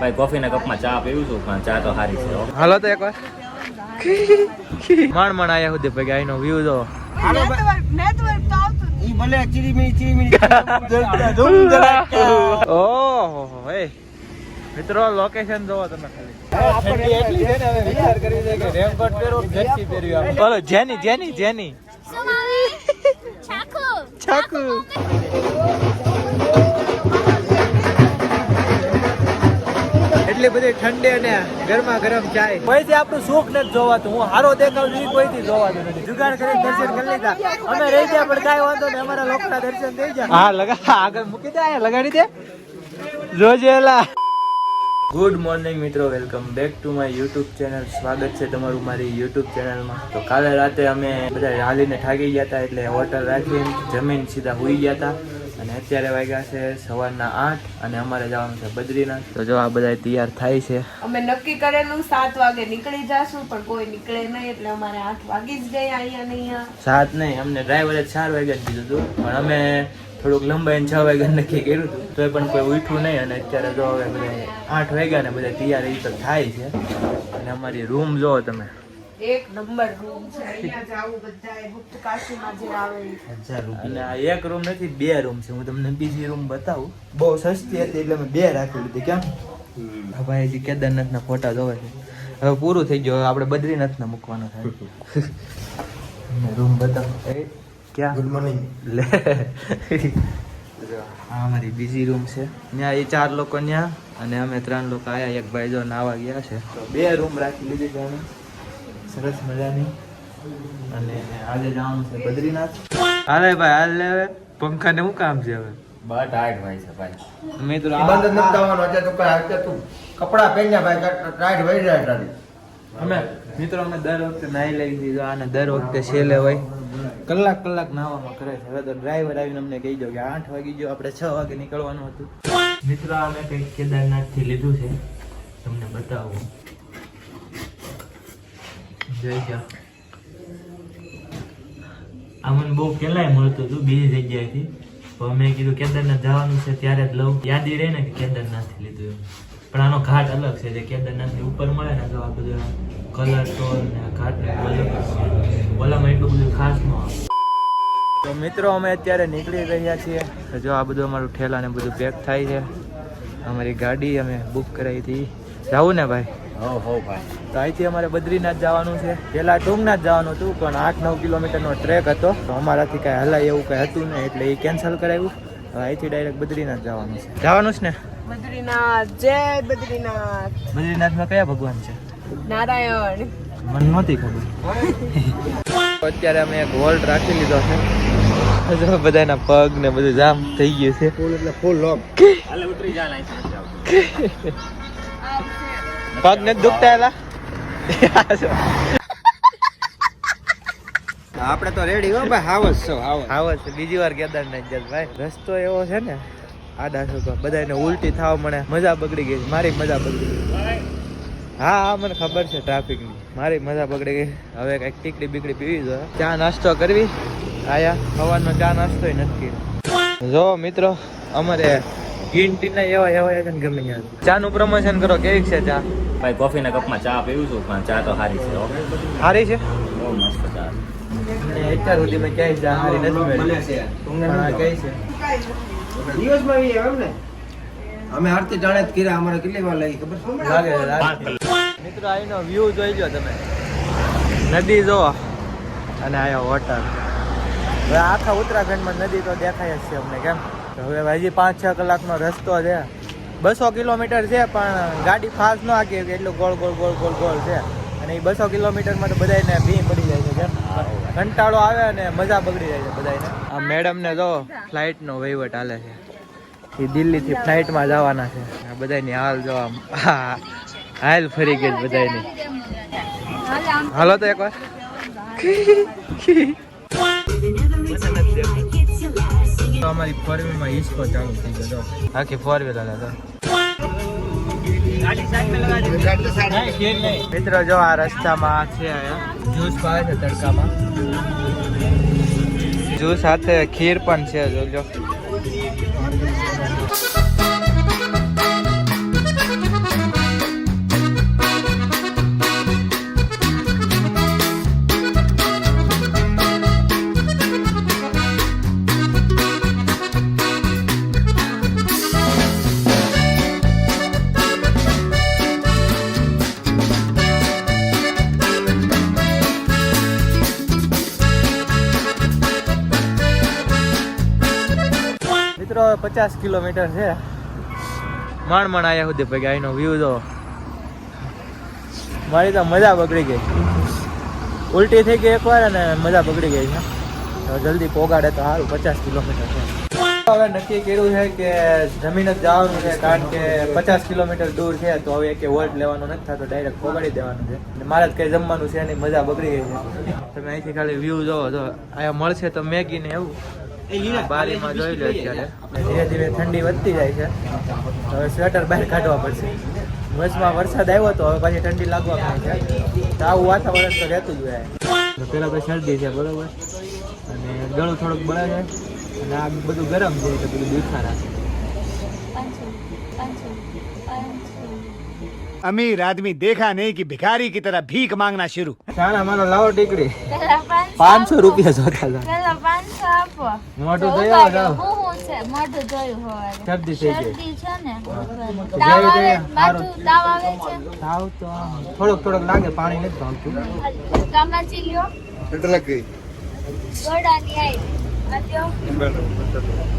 ભાઈ કોફીના કપમાં ચા પીવું છું પણ ચા તો સારી છે. હાલો તો એકવાર માણ આયા સુધી ભાઈ આઈનો વ્યૂ જો ઓહો હે મિત્રો લોકેશન જોવો તમે ખાલી એટલી છે ને હવે વિચાર કરી છે કે રેનકોટ પહેરો જર્સી પહેરવી આપણે બોલો જેની ચાકુ એટલી બધી ઠંડી અને ગરમા ગરમ ચાય કોઈથી આપણું સુખ નથી જોવાતું. હું હારો દેખાવ છું કોઈથી જોવાતું નથી. જુગાડ કરીને દર્શન કરી લીધા અમે રહી ગયા પણ કાંઈ વાંધો નહીં. અમારા લોકના દર્શન થઈ ગયા. હા લગા આગળ મૂકી દે અહીંયા લગાડી દે જોજેલા. ગુડ મોર્નિંગ મિત્રો, welcome back to my YouTube channel. સ્વાગત છે તમારું મારી યુટ્યુબ ચેનલમાં. તો કાલે રાતે અમે બધા હાલીને થાકી ગયા હતા એટલે હોટલ રાખીને જમીન સીધા હોઈ ગયા હતા અને અત્યારે વાગ્યા છે સવારના 8 અને અમારે જવાનું છે બદ્રીનાથ. તો જો આ બધા તૈયાર થાય છે. અમે નક્કી કરેલું 7 વાગે નીકળી જાશું પણ કોઈ નીકળે નહીં એટલે અમારે 8 વાગી જ ગયા અહીંયા. 7 નહીં, અમને ડ્રાઈવરે 4 વાગ્યા કીધું હતું પણ અમે થોડુંક લંબાઈને 6 વાગ્યા નક્કી કર્યું હતું તો પણ કોઈ ઉઠ્યું નહીં. અને અત્યારે જો હવે બધા 8 વાગ્યા ને બધા તૈયાર એ તો થાય છે. અને અમારી રૂમ જો તમે એક નંબર રૂમ છે. અહીંયા જાવું બધાય ગુપ્ત કાશીમાં જે આવે. અને આ એક રૂમ નથી, 2 રૂમ છે. હું તમને બીજી રૂમ બતાવું. બહુ સસ્તી હતી એટલે મેં 2 રાખી લીધી. કેમ ભાઈ હજી કેદારનાથ ના ફોટા જોવે છે. હવે પૂરું થઈ ગયું, આપણે બદ્રીનાથ ના મૂકવાનો થાય. રૂમ બતાવો ક્યાં. ગુડ મોર્નિંગ લે આ અમારી બીજી રૂમ છે. ત્યાં એ 4 લોકો ત્યાં અને અમે 3 લોકો આયા. એક ભાઈ જો નાવા ગયા છે. તો 2 રૂમ રાખી લીધી છે અમે સરસ મજાની. અને આજે જવાનું છે બદ્રીનાથ. હાલે ભાઈ હાલ લે. હવે પંખા ને શું કામ છે હવે? બટ ટાઈટ ભાઈ છે ભાઈ. મિત્રો બંધ નથી થવાનો. અત્યારે તો કઈ તું કપડા પહેર્યા ભાઈ ટાઈટ વહી જાય તારી. અમે મિત્રો અમે દર વખતે નાઈ લઈ દીધો આને દર વખતે છેલ્લે હોય કલાક નાવામાં કરે છે. હવે તો ડ્રાઈવર આવીને અમને કહી દો કે 8 વાગી ગયો, આપણે 6 વાગે નીકળવાનું હતું. મિત્રો અમે કંઈક કેદારનાથ થી લીધું છે, તમને બતાવું. જોઈ જાઓ. આ મને બહુ પેલાય મળતું હતું બીજી જગ્યાએથી, તો અમે કીધું કેદારનાથ જવાનું છે ત્યારે જ લઉં. યાદી રહે ને કે કેદારનાથ થી લીધું એમ. પણ આનો ઘાટ અલગ છે. જે કેદારનાથ ની ઉપર મળે ને તો આ બધું કલર ટોન ને ઘાટ ને ઓલામાં એટલું બધું ખાસ ન આવે. તો મિત્રો અમે અત્યારે નીકળી રહ્યા છીએ. જો આ બધું અમારું ઠેલા ને બધું પેક થાય છે. અમારી ગાડી અમે બુક કરાવી હતી. જાવું ને ભાઈ? હો ભાઈ. તો અહીંથી અમારે બદ્રીનાથ જવાનું છે. પહેલા ટુંગનાથ જવાનું હતું પણ 8-9 કિલોમીટરનો ટ્રેક હતો તો અમારાથી કાંઈ હલાય એવું કાંઈ હતું નહીં એટલે એ કેન્સલ કરાવ્યું. હવે અહીંથી ડાયરેક્ટ બદ્રીનાથ જવાનું છે. જવાનું છે ને બદ્રીનાથ? જય બદ્રીનાથ. બદ્રીનાથમાં કયા ભગવાન છે? નારાયણ. મને નહોતી ખબર. અત્યારે અમે એક હોલ્ડ રાખી લીધો છે. બધાના પગ ને બધું જામ થઈ ગયું છે. ફૂલ એટલે ફૂલ લોક. હાલે ઉતરી જા લાઈન. પગ ને દુખતા એલા. આપણે તો રેડી હો ભાઈ. હાવસ છો હાવસ બીજી વાર કેદારનાથ જાય ભાઈ. રસ્તો એવો છે ને આડા છોકરા બધાને ઉલટી થાવ મને મજા બગડી ગઈ. મારી મજા બગડી ગઈ. હા મને ખબર છે ટ્રાફિક ની. મારી મજા બગડી ગઈ. હવે કઈક ટીકડી બીકડી પીવી જોઈએ. ચા નાસ્તો કરવી આયા. સવારનો ચા નાસ્તો નથી. જો મિત્રો અમારે ગ્રીન ટી ના એવા ગમે ત્યાં ચા નું પ્રમોશન કરો. કેવી છે ચા? ભાઈ કોફીના કપમાં ચા પીવું છું પણ ચા તો સારી છે. સારી છે, બહુ મસ્ત ચા. અત્યાર સુધી મેં ક્યાંય ચા સારી નથી મળી. પણ આ કઈ છે દિવસમાં એમ ને અમે આરતી જાણે જ કર્યા. અમારે કેટલી વાર લાગી ખબર છે? લાગે. મિત્રો અહીંનો વ્યૂ જોઈ લો તમે. નદી જો અને આયા હોટલ. હવે આખા ઉત્તરાખંડમાં નદી તો દેખાય જ છે અમને. કેમ હવે હજી 5-6 કલાકનો રસ્તો છે. 200 કિલોમીટર છે પણ ગાડી ફાસ્ટ ન આખી એટલું ગોળ છે. અને એ 200 કિલોમીટરમાં તો બધાને ભી પડી જાય છે. કેમ કંટાળો આવે અને મજા બગડી જાય છે બધાને. આ મેડમ ને જો ફ્લાઇટનો વહીવટ હાલે છે. એ દિલ્હીથી ફ્લાઇટમાં જવાના છે. આ બધાની હાલ જો આમ હાલ ફરી ગઈ બધાની. હાલો તો એકવાર. અમારી 4-વ્હીલમાં હિસ્કો ચાલુ થઈ ગયો. આખી 4-વ્હીલ હાલે. મિત્રો જો આ રસ્તામાં છે જ્યુસ પાવે છે તડકામાં. જ્યુસ સાથે ખીર પણ છે જોજો. 50 કિલોમીટર છે. માંડ આયા સુધી પગ્યા. અહીંનો વ્યૂ જો. મારી તો મજા બગડી ગઈ. ઉલટી થઈ ગઈ એકવાર અને મજા બગડી ગઈ છે. તો જલ્દી પોગાડે તો સારું. 50 કિલોમીટર છે. હવે નક્કી કર્યું છે કે જમીન જ જવાનું છે, કારણ કે 50 કિલોમીટર દૂર છે. તો હવે એક વોલ્ટ લેવાનો નથી થતો, ડાયરેક્ટ પોગાડી દેવાનું છે. અને મારે જ કઈ જમવાનું છે એની મજા બગડી ગઈ છે. તમે અહીંથી ખાલી વ્યૂ જોવો. જો અહીંયા મળશે તો મેગી ને એવું બારીમાં જોઈ લો. અત્યારે ધીરે ધીરે ઠંડી વધતી જાય છે. હવે સ્વેટર બહાર કાઢવા પડશે. વચમાં વરસાદ આવ્યો તો હવે પાછી ઠંડી લાગવા માંડી છે. તો આવું વાતાવરણ તો રહેતું જ હોય. પેલા તો શરદી છે બરોબર, અને ગળું થોડુંક બળે છે, અને આ બધું ગરમ છે એટલે બધું દુખા રાખે. अमीर आदमी देखा नहीं कि भिखारी की तरह भीख मांगना शुरू. શાના મારો લાવો ટીકડી 500 રૂપિયા જોતા હતા. પેલા 500 આપો. મોઢું જોયો જાવ. હું છે મોઢું જોયું હોય. શરદી થઈ ગઈ. શરદી છે ને. તાવ આવે, માથું તાવ આવે છે. તાવ તો થોડોક લાગે. પાણી નથી ભાવતું. કામાચી લ્યો. એટલે કઈ ગોડાની આઈ. આજો.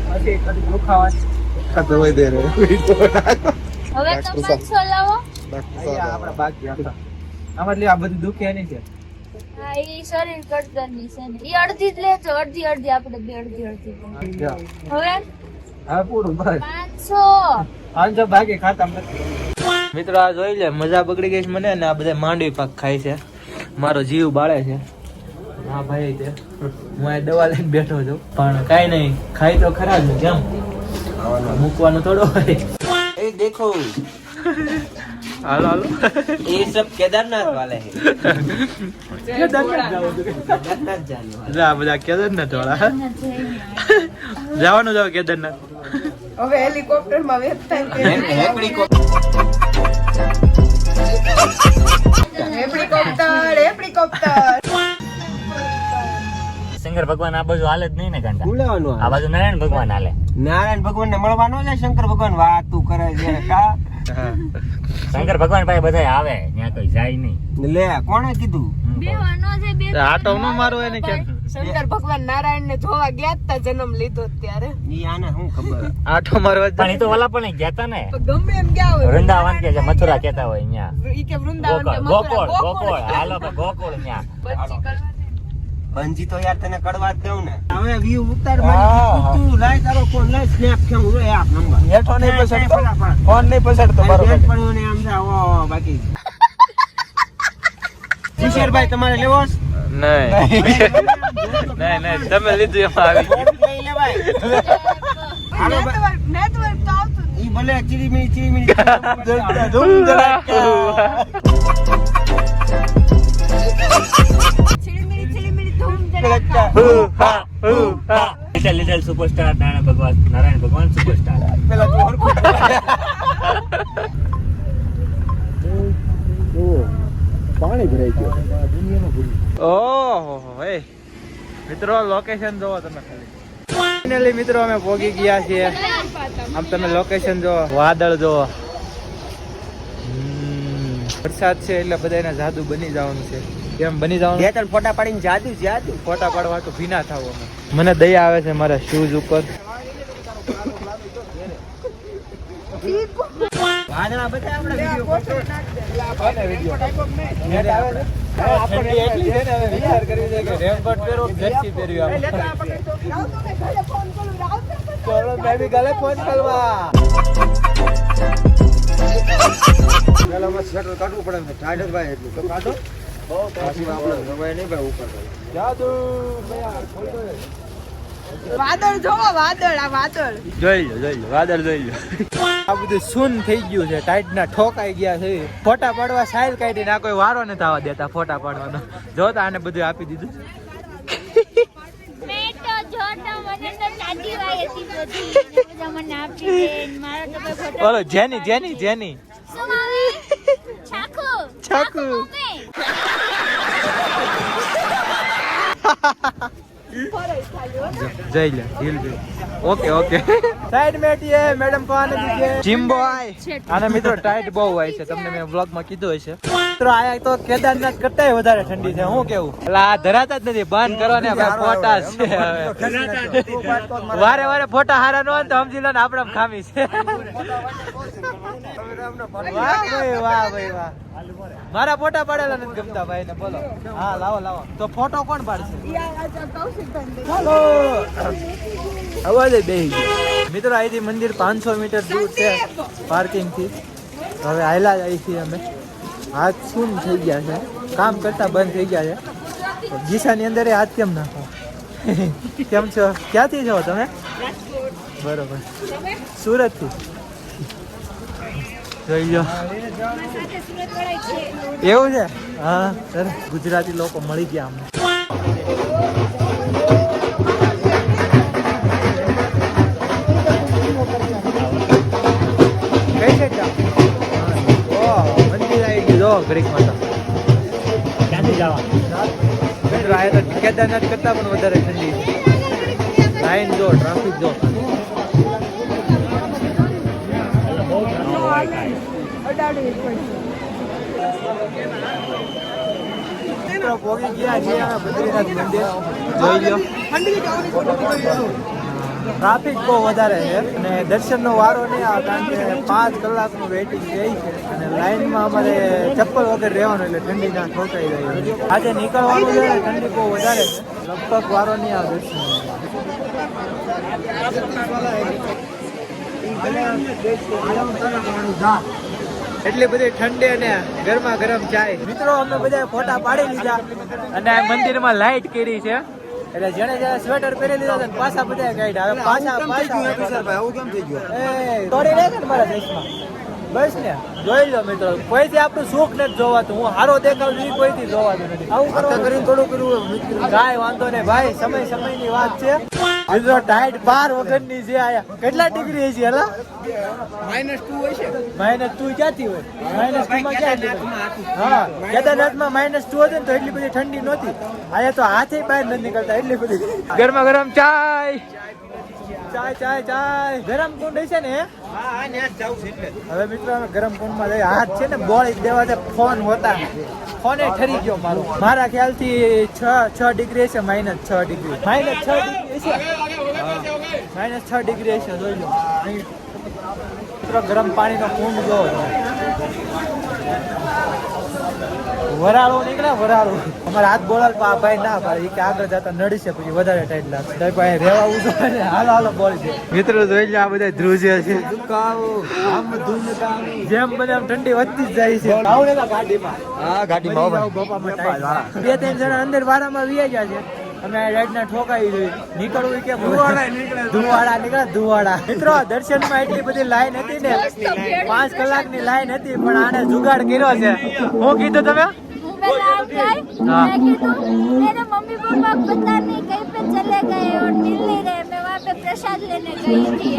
પછી કદી દુખાવા ખાતો હોય દે રે હવે તો 500 લાવો. આપણા બાકી હતા. આમાં એટલે આ બધું દુખે નહીં છે. હા ઈ શરીર કટદરની છે ને. ઈ અડધી જ લેજો, અડધી આપણે બે અડધી. જા. હવે હવે પૂરું બસ. 500. 500 બાકી ખાતા નથી. મિત્રો આ જોઈ લે, મજા બગડી ગઈ છે મને. ને આ બધા માંડવી પાક ખાય છે. મારો જીવ બાળે છે. હા ભાઈ તે હું આ દવા લઈને બેઠો છું, પણ કાઈ નહીં, ખાઈ તો ખરા જ. કેમ મૂકવાનું થોડો હોય. એ દેખો હાલો હાલો. ये सब केदारनाथ वाले हैं. કેદારનાથ जाने वाले. જા બધા કેદારનાથ વાળા. જવાનું જાવ કેદારનાથ. હવે હેલિકોપ્ટર માં વેચતા હેલિકોપ્ટર શંકર ભગવાન આ બાજુ હાલે જ નહીં ને ઘંટા. બોલાવાનું આ બાજુ નારાયણ ભગવાન હાલે. નારાયણ ભગવાન ને મળવાનો છે. શંકર ભગવાન વાતું કરે છે કા. શંકર ભગવાન પાસે બધા આવે, ત્યાં કોઈ જાય નહીં. લે કોણે કીધું? બેવાનો છે બે. આટો ન મારો એને કે. શંકર ભગવાન નારાયણ ને જોવા ગયા તા જન્મ લીધો ત્યારે. ઈ આને શું ખબર? આટો મારવા જ. પણ એ તો ઓલા પણ ગયા તા ને, તો ગમે એમ ગયા હોય. વૃંદાવન કે છે, મથુરા કેતા હોય અહીંયા. ઈ કે વૃંદાવન કે ગોકુળ, મથુરા, ગોકુળ હાલો તો ગોકુળ ત્યાં. બંજી તો યાર તને કડવા જ દઉં ને. હવે વ્યૂ ઉતાર મારી. તું લાય તારો ફોન લાય, સ્નેપ કેમ રો એક નંબર. હેઠો નહીં પસંદ ફોન નહીં પસંદ તો બરોબર. પણ મને આમ જા ઓ બાકી. કિશોરભાઈ તમારે લેવો છે? નહીં તમે લીધું એમાં આવી ગયું. લઈ લેવાય. હાલો ભાઈ. નેટવર્ક તો આવતું ઈ ભલે ચીરીમીરી ચીડીમીડી ધૂમ ધડાકા. લિટલ સુપરસ્ટાર નારાયણ ભગવાન સુપરસ્ટાર. પાણી ભરાઈ ગયો. ઓહો એ મિત્રો લોકેશન જોવો તમે ખાલી. ફાઇનલી મિત્રો અમે પહોંચી ગયા છીએ. આમ તમે લોકેશન જો, વાદળ જો. વરસાદ છે એટલે બધાને જાદુ બની જવાનું છે. કેમ બની જવાનું? બે ત્રણ ફોટા પાડીને જાદુ ફોટા પાડવા તો ભીના થાવ. મને દયા આવે છે મારા શૂઝ ઉપર. વાદળા બધા આપણે વિડિયો એટલી છે ને હવે વિચાર કરી છે કે રેનકોટ પહેરો, જર્સી પહેરવી. ચલો મેં બી ગલે ફોન કરવા. પેલા માં સ્વેટર કાઢવું પડે ને ઠાઠ ભાઈ એટલું તો કાઢો. પાછી આપણે દબાઈ નહીં ભાઈ ઉપર. જાદુ વાદળ જોવો, વાદળ આ વાદળ. જોઈ લો વાદળ જોઈ લો. આ બધું સૂન થઈ ગયું છે. ટાઈટ ના ઠોકાઈ ગયા છે. ફોટા પાડવા સાઈલ કાઢીને આ કોઈ વારો નથી આવવા દેતા ફોટા પાડવાનો. જોતા આને બધું આપી દીધું. મેં તો જોતો મને તો ચાટી વાય હતી બધી. બધા મને આપી દે. મારો તો કોઈ ફોટો. બોલો જેની શું આવે? છાકુ. મમ્મી. જઈ લે હિલ બે. ઓકે સાઈડ में हटिए मैडम को आने दीजिए. Gym boy. આના મિત્રો ટાઈટ બહુ હોય છે, તમને મેં વ્લોગ માં કીધું હશે. મિત્રો આયા તો કેદારનાથ કરતાય વધારે ઠંડી છે. હું કેવું એટલે આ ધરાતા જ નથી, બંધ કરો ને ભાઈ, ફોટા છે હવે. વારે વારે ફોટા હારા નો હોય તો સમજી લો ને આપણે ખામી છે. વાહ ભાઈ વાહ ભાઈ વાહ. મારા ફોટા પાડેલા નથી ગમતા ભાઈ ને, બોલો. હા લાવો લાવો તો ફોટો કોણ પાડશે? ચાલો અવાજ બેહી ગયો. મિત્રો અહીંથી મંદિર 500 મીટર દૂર છે પાર્કિંગ થી. હવે આયલા જ અહીંથી અમે હાથ શું થઈ ગયા છે, કામ કરતા બંધ થઈ ગયા છે. ગીસાની અંદર એ હાથ કેમ નાખો? કેમ છો? ક્યાંથી છો તમે? બરોબર, સુરત થી. જોઈ લો એવું છે. હા સર, ગુજરાતી લોકો મળી ગયા અમને. કઈ છે મંદિર આવી ગયું. જો ગ્રીક માતા ક્યાંથી જવાનું? આ તો કેદારનાથ કરતા પણ વધારે ઠંડી છે. લાઈન જો, ટ્રાફિક જો. પોગી ગયા છીએ અમે બદ્રીનાથ મંદિર. જોઈ લો ટ્રાફિક બહુ વધારે છે અને દર્શનનો વારો નહીં આવે, કારણ કે 5 કલાકનું વેઇટિંગ રહી છે અને લાઈનમાં અમારે ચપ્પલ વગર રહેવાનું, એટલે ઠંડી ના ઠોકાઈ જાય. આજે નીકળવાનું છે ને ઠંડી બહુ વધારે છે, લગભગ વારો નહીં આવે દર્શન. એટલી બધી ઠંડી અને ગરમા ગરમ ચાય. મિત્રો અમે બધા ફોટા પાડી લીધા અને આ મંદિરમાં લાઈટ કરી છે, એટલે જેને જેને સ્વેટર પહેરી લીધા હતા પાછા બધા ગાઈડ આવે. પાછા તોડી રહે ને મારા દેશમાં. બસ ને જોઈ લો મિત્રો, કોઈથી આપણું સુખ નથી જોવાતું. હું હારો દેખાવ છું કોઈથી જોવાતું નથી. આવું કરીને થોડું કરવું કાંઈ વાંધો નહીં ભાઈ, સમય સમયની વાત છે. મિત્રો ટાઈટ 12 વગરની છે આયા. કેટલા ડિગ્રી છે? હલા -2 હોય છે. -2 ક્યાંથી હોય? -2 માં ક્યાં? હા, કેદારનાથમાં -2 હતું ને તો એટલી બધી ઠંડી નહોતી. આયા તો હાથે બહાર નથી નીકળતા, એટલી બધી. ગરમા ગરમ ચાય ચાય ચાય ચાય. ગરમ કુંડ છે ને? હવે મિત્રો અમે ગરમ કુંડમાં જઈએ. હાથ છે ને બોળી દેવા છે, ફોન હોતા ફોને ઠરી ગયો મારો. મારા ખ્યાલથી 6 ડિગ્રી છે, -6 ડિગ્રી. -6 ડિગ્રી છે, -6 ડિગ્રી છે. જોઈ લો મિત્રો ગરમ પાણીનો કુંડ જોવો. વરાળો નીકળે, વરાળો. અમારે હાથ બોલાલ ભાઈ ના પાડે કે આગળ જતા નડી છે, પછી વધારે ટાઈટ લાગશે. ભાઈ રેવા ઉભો ને હાલો હાલો બોલી છે. મિત્રો જોઈ લો આ બધા ધ્રુજે છે. જેમ બને આમ ઠંડી વધતી જ જાય છે. આવું ને ગાડીમાં. હા ગાડીમાં 2-3 જણા અંદર વારામાં વી ગયા છે. અમે રાઈડના ઠોકાઈ જોઈ નીકળવું કે ધુવાડા નીકળે ધુવાડા. મિત્રો દર્શનમાં એટલી બધી લાઈન હતી ને, 5 કલાકની લાઈન હતી, પણ આને જુગાડ કર્યો છે. હું કીધું તમે? मेरे मम्मी पापा पता नहीं कहीं पे चले गए और मिल नहीं रहे. मैं वहाँ पे प्रसाद लेने गई थी,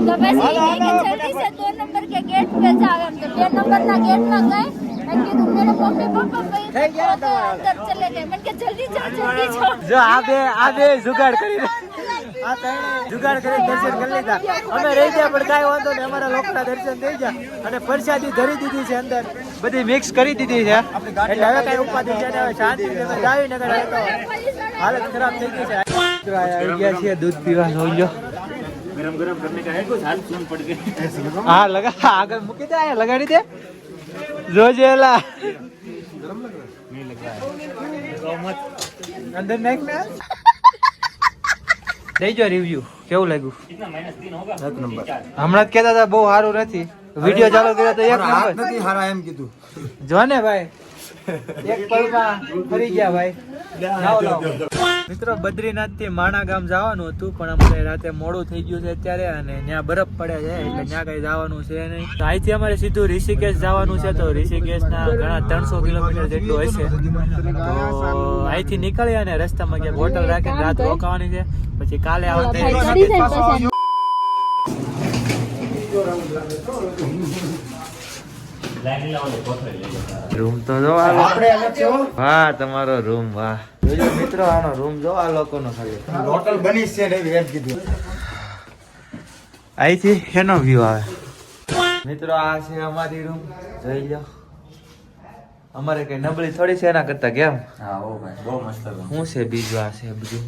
तो बस ये कि जल्दी से 2 नंबर के गेट पे जाओ. हम तो 2 नंबर ना गेट में गए. मैं कि मेरे मम्मी पापा कहीं अंदर चले गए. मैं कि जल्दी जाओ जल्दी जाओ. જો આ બે જુગાડ કરી આ ત્રણે જુગાડ કરી દર્શન કરી લીધા. અમે રહી ગયા પણ કાંઈ વાંધો નહીં, અમારા લોકોના દર્શન થઈ ગયા અને પ્રસાદી ધરી દીધી છે, અંદર બધી મિક્સ કરી દીધી છે, એટલે હવે કઈ ઉપાધિ છે ને હવે શાંતિ જાવી નગર હાલત ખરાબ થઈ ગઈ છે. આવી ગયા છીએ દૂધ પીવા. જોઈ લો गरम गरम करने का है कुछ हाथ सुन पड़ गए. હા લગા આગળ મૂકી દે, અહીંયા લગાડી દે. જોજે એલા नहीं लग रहा है तो मत. અંદર નાખ ને. દેજો રિવ્યુ કેવું લાગ્યું? कितना -3 होगा? એક નંબર. હમણાં જ કહેતા હતા બહુ સારું નથી, વિડિયો ચાલુ કર્યો તો એક નંબર. નથી હારા એમ કીધું. જો ને ભાઈ એક પલમાં ફરી ગયા ભાઈ. લાવો લાવો. મિત્રો બદ્રીનાથ થી માણા ગામ જવાનું હતું, પણ અમારે રાતે મોડું થઈ ગયું છે અત્યારે, અને ત્યાં બરફ પડે છે, એટલે ત્યાં કઈ જવાનું છે નહીં. તો અહીંથી અમારે સીધું ઋષિકેશ જવાનું છે. તો ઋષિકેશના ઘણા 300 કિલોમીટર જેટલું હશે. તો અહીંથી નીકળી અને રસ્તામાં ક્યાંક હોટલ રાખીને રાત રોકાવાની છે, પછી કાલે આવતે રૂમ તો જો વાહ, તમારો રૂમ વાહ. જોજો મિત્રો આનો રૂમ જો આ લોકોનો ખાલી હોટલ બની છે ને એમ કીધું. અહીંથી એનો વ્યૂ આવે. મિત્રો આ છે અમારી રૂમ, જોઈ લો. અમારે કઈ નબળી થોડી છે એના કરતા કેમ હા ઓ ભાઈ બહુ મસ્ત શું છે બીજું આ છે બધું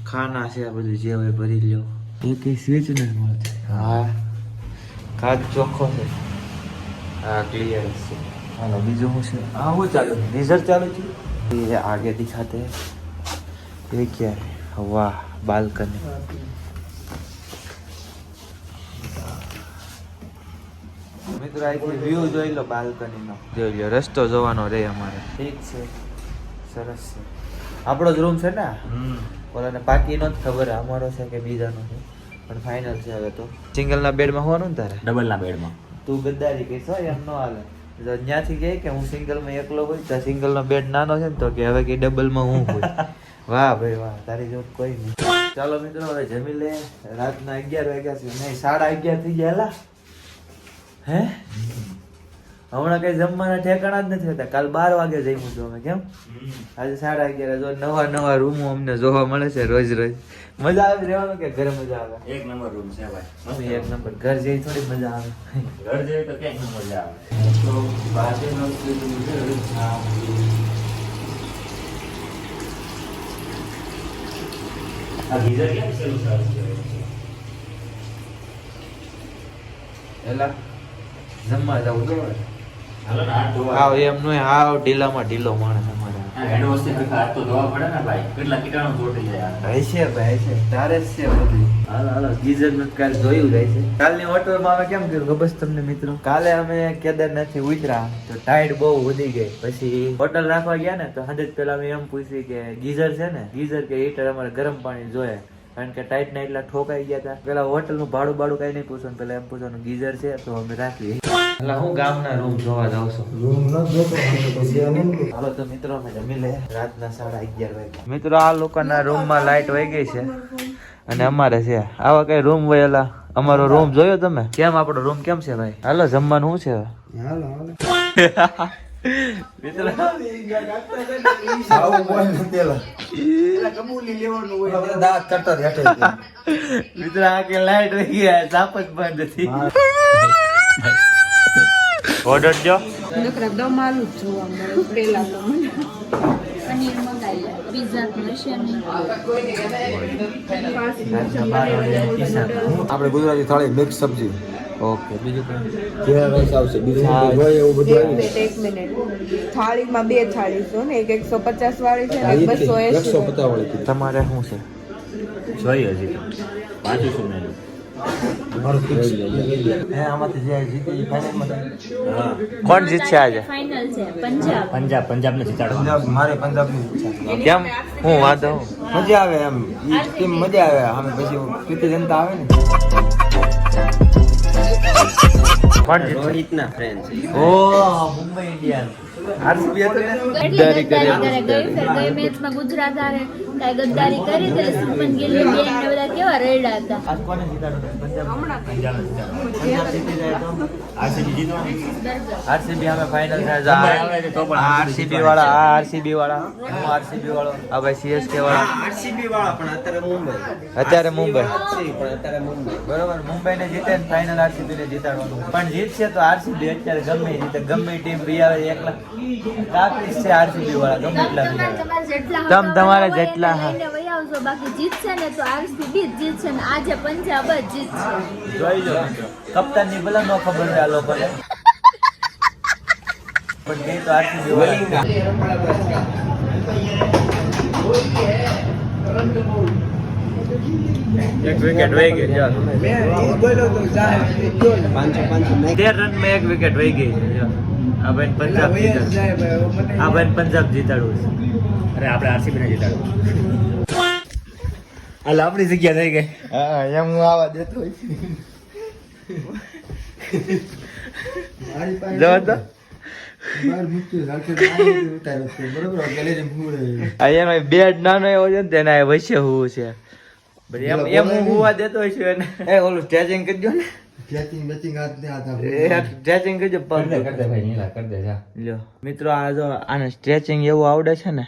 ખાના છે આ બધું જે હોય ભરી લ્યો એ કઈ સ્વિચ નથી મળતી હા કાચ ચોખ્ખો છે હા ક્લિયર છે હાલો બીજું શું છે હા હું ચાલુ ગીઝર ચાલુ છે ये आगे दिखाते हैं ये क्या है वाह बालकनी મિત્રો અહીંથી વ્યૂ જોઈ લો બાલ્કનીનો જોઈ લો રસ્તો જોવાનો રે અમારે ઠીક છે સરસ છે આપણો જ રૂમ છે ને ઓલાને પાકીનો જ ખબર અમારો છે કે બીજાનો છે પણ ફાઇનલ છે હવે તો સિંગલના બેડમાં હોવાનું ને તારે ડબલના બેડમાં તું ગદ્દારી કહીશ હોય એમ ન હાલે જો ત્યાંથી કહે કે હું સિંગલમાં એકલો હોય તો સિંગલનો બેડ નાનો છે ને તો કે હવે કે ડબલમાં હું હોય વાહ ભાઈ વાહ તારી જો કોઈ નહીં ચાલો મિત્રો હવે જમી લે રાતના 11 વાગ્યા છે નહીં 11:30 થઈ ગયા લા હે હમણાં કઈ જમવાના ઠેકાણા જ નથી હોતા કાલ 12 વાગે જઈશું તો અમે કેમ આજે 11:30 જો નવા રૂમો અમને જોવા મળે છે રોજ રોજ મજા આવે રહેવાનું કે ઘરે મજા આવે એક નંબર રૂમ છે ભાઈ એક નંબર ઘર જેવી થોડી મજા આવે ઘર જેવી તો ક્યાંય ન મજા આવે આ ગીઝર કેમ શરૂ થાય એલા જમવા જવું તો હાલો ને હાથ ધોવા હાવ એમ નો હાવ ઢીલામાં ઢીલો માણસ અમારે હેન્ડ વોશ થી હાથ તો ધોવા પડે ને ભાઈ કેટલા કીટાણુ ચોટી જાય ભાઈ છે તારે જ છે બધું હાલો ગીઝર નું કાલ જોયું જાય છે કાલની હોટલમાં અમે કેમ કર્યું ખબર છે તમને મિત્રો કાલે અમે કેદારનાથ થી ઉતર્યા તો ટાઈડ બહુ વધી ગઈ પછી હોટલ રાખવા ગયા ને તો હંડ્રેડ પેલા અમે એમ પૂછ્યું કે ગીઝર છે ને ગીઝર કે હીટર અમારે ગરમ પાણી જોઈએ કારણ કે ટાઈટ ના એટલા ઠોકાઈ ગયા હતા પેલા હોટલ નું ભાડું કઈ નહીં પૂછવાનું પેલા એમ પૂછવાનું ગીઝર છે તો અમે રાખવી એટલે હું ગામના રૂમ જોવા જાઉં છું હાલો તો મિત્રો અમે જમી લે રાતના 11:30 વાગે મિત્રો આ લોકોના રૂમમાં લાઈટ વહી ગઈ છે અને અમારે છે આવા કઈ રૂમ વયેલા અમારો રૂમ જોયો તમે કેમ આપણો રૂમ કેમ છે ભાઈ હાલો જમવાનું શું છે મિત્રો મિત્રો આ કે લાઈટ વહી ગયા સાપ જ બંધ હતી ઓર્ડર જો નકરા દમ આલુ જ જોવા મળે પેલા તો મને પનીર મંગાવી પિઝા રશિયન આપણે ગુજરાતી થાળી મિક્સ સબ્જી ઓકે બીજું કઈ જીરા રાઈસ આવશે બીજું કંઈ હોય એવું બધું આવી એક મિનિટ થાળીમાં બે થાળી છે ને એક 150 વાળી છે ને એક 280 150 વાળી તમારે શું છે જોઈએ હજી તો પાછું શું મેનુ મારું ફિક્સ હે આમાંથી જે જીતે એ ફાઇનલમાં કોણ જીતશે આજે ફાઇનલ છે પંજાબ પંજાબને જીતાડવા પંજાબ મારે પંજાબની ઈચ્છા છે કેમ હું વાંધો મજા આવે એમ ઈ ટીમ મજા આવે આમ પછી પ્રીતિ જનતા આવે ને કોણ જીતશે રોહિતના ફ્રેન્ડ છે ઓ મુંબઈ ઇન્ડિયન્સ આરસીબી હતો ને એટલી ગદ્દારી કરે ગઈ મેચમાં ગુજરાત હારે કઈ ગદ્દારી કરી તે સુમન ગિલ ને બધા કેવા રેડા હતા આજ કોને જીતાડો પંજાબ પંજાબને જીતાડવા પંજાબ જીતી જાય તો આરસીબી જીતવાની આરસીબી અમે ફાઇનલ થાય મુંબઈ આવે છે તો પણ આરસીબી વાળા આ આરસીબી વાળા હું આરસીબી વાળો આ ભાઈ સીએસકે વાળા આરસીબી વાળા પણ અત્યારે મુંબઈ પણ અત્યારે મુંબઈ બરોબર મુંબઈને જીતે ને ફાઇનલ આરસીબી ને જીતાડવાનું પણ જીતશે તો આરસીબી અત્યારે ગમે જીતે ગમે ટીમ બી આવે એકલા કાપીસ છે આરસીબી વાળા ગમે એટલા બી આવે તમારે જેટલા હા લઈને આવજો બાકી જીતશે ને તો આરસીબી જ જીતશે ને આજે પંજાબ જ જીતશે જોઈ લો કપ્તાન ની ભલે ન ખબર હોય આ લોકોને પણ કઈ તો આરસીબી વાળા એક વિકેટ વહી ગઈ ચાલ 13 રનમાં એક વિકેટ વહી ગઈ છે જો આ ભાઈ પંજાબ જીતાડવું આ ભાઈ પંજાબ જીતાડવું છે અરે આપણે આરસીબી ને જીતાડવું હાલ આપણી જગ્યા થઈ ગઈ હા એમ હું આવા દેતો જો તો બાર મૂક્યું રાખે ઉતાર્યો છે બરોબર ગેલેરી મૂળે અહીંયા બેડ નાનો એવો છે ને તેને વચ્ચે હોવું છે એમ એમ હું હોવા દેતો હોય છું એને એ ઓલું સ્ટ્રેચિંગ કરજો ને બેચિંગ હાથ ને હાથ સ્ટ્રેચિંગ કરજો પગ કર દે ભાઈ નીલા કર દે જા લ્યો મિત્રો આ જો આને સ્ટ્રેચિંગ એવું આવડે છે ને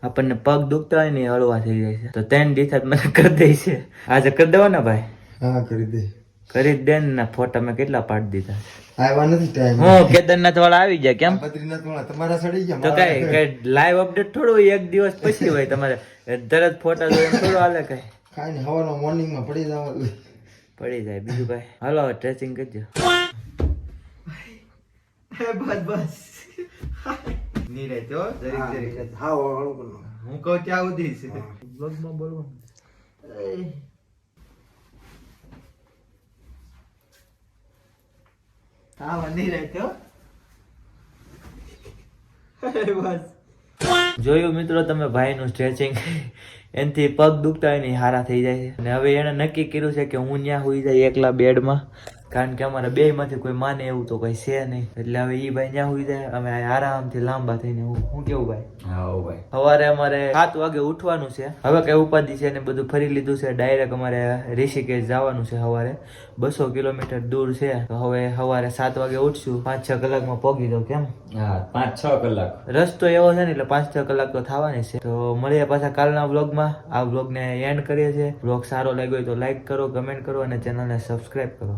આપણને પગ દુખતા હોય ને એ હળવા થઈ જાય છે તો 3 દિવસ મને કરી દે છે આજે કરી દેવો ને ભાઈ હા કરી દે કરી જ દે ને ફોટા મેં કેટલા પાડી દીધા. આવ્યા નથી ટાઈમ. હું કેદારનાથ વાળા આવી જાય કેમ બદ્રીનાથ વાળા તમારા સડી ગયા, તો મારા કઈ લાઈવ અપડેટ થોડું હોય, એક દિવસ પછી હોય. તમારે તરત ફોટા જોઈએ એમ થોડું હાલે કઈ ખાઈને હવારમાં મોર્નિંગમાં પડી જવા. પડી જાય બીજું કઈ. હાલો હવે ડ્રેસિંગ કરજો. બસ નીરજ હો જરીક જરીક. હા વાળું કરો. હું કહું ત્યાં સુધી છે બ્લોગમાં બોલવાનું. હા નીરજ હો બસ. જોયું મિત્રો તમે ભાઈનું સ્ટ્રેચિંગ, એનાથી પગ દુખતા હોય ને હારા થઈ જાય છે. અને હવે એને નક્કી કર્યું છે કે હું ત્યાં સુઈ જાય એકલા બેડમાં, કારણ કે અમારા બે માંથી કોઈ માને એવું તો કઈ છે નહીં. એટલે હવે ઈ ભાઈ ત્યાં સુઈ જાય, અમે આરામથી લાંબા થઈને. હું કેવું ભાઈ? હા ભાઈ. સવારે અમારે 7 વાગે ઉઠવાનું છે. હવે કઈ ઉપાધિ છે ને બધું ફરી લીધું છે. ડાયરેક્ટ અમારે ઋષિકેશ જવાનું છે. સવારે 200 કિલોમીટર દૂર છે. તો હવે સવારે 7 વાગે ઉઠશું, 5-6 કલાકમાં પહોંચી જાઉં. કેમ? હા 5-6 કલાક. રસ્તો એવો છે ને એટલે 5-6 કલાક તો થવાની છે. તો મળીએ પાછા કાલના વ્લોગમાં. આ વ્લોગને એન્ડ કરીએ છીએ. વ્લોગ સારો લાગ્યો હોય તો લાઈક કરો, કમેન્ટ કરો અને ચેનલને સબસ્ક્રાઈબ કરો.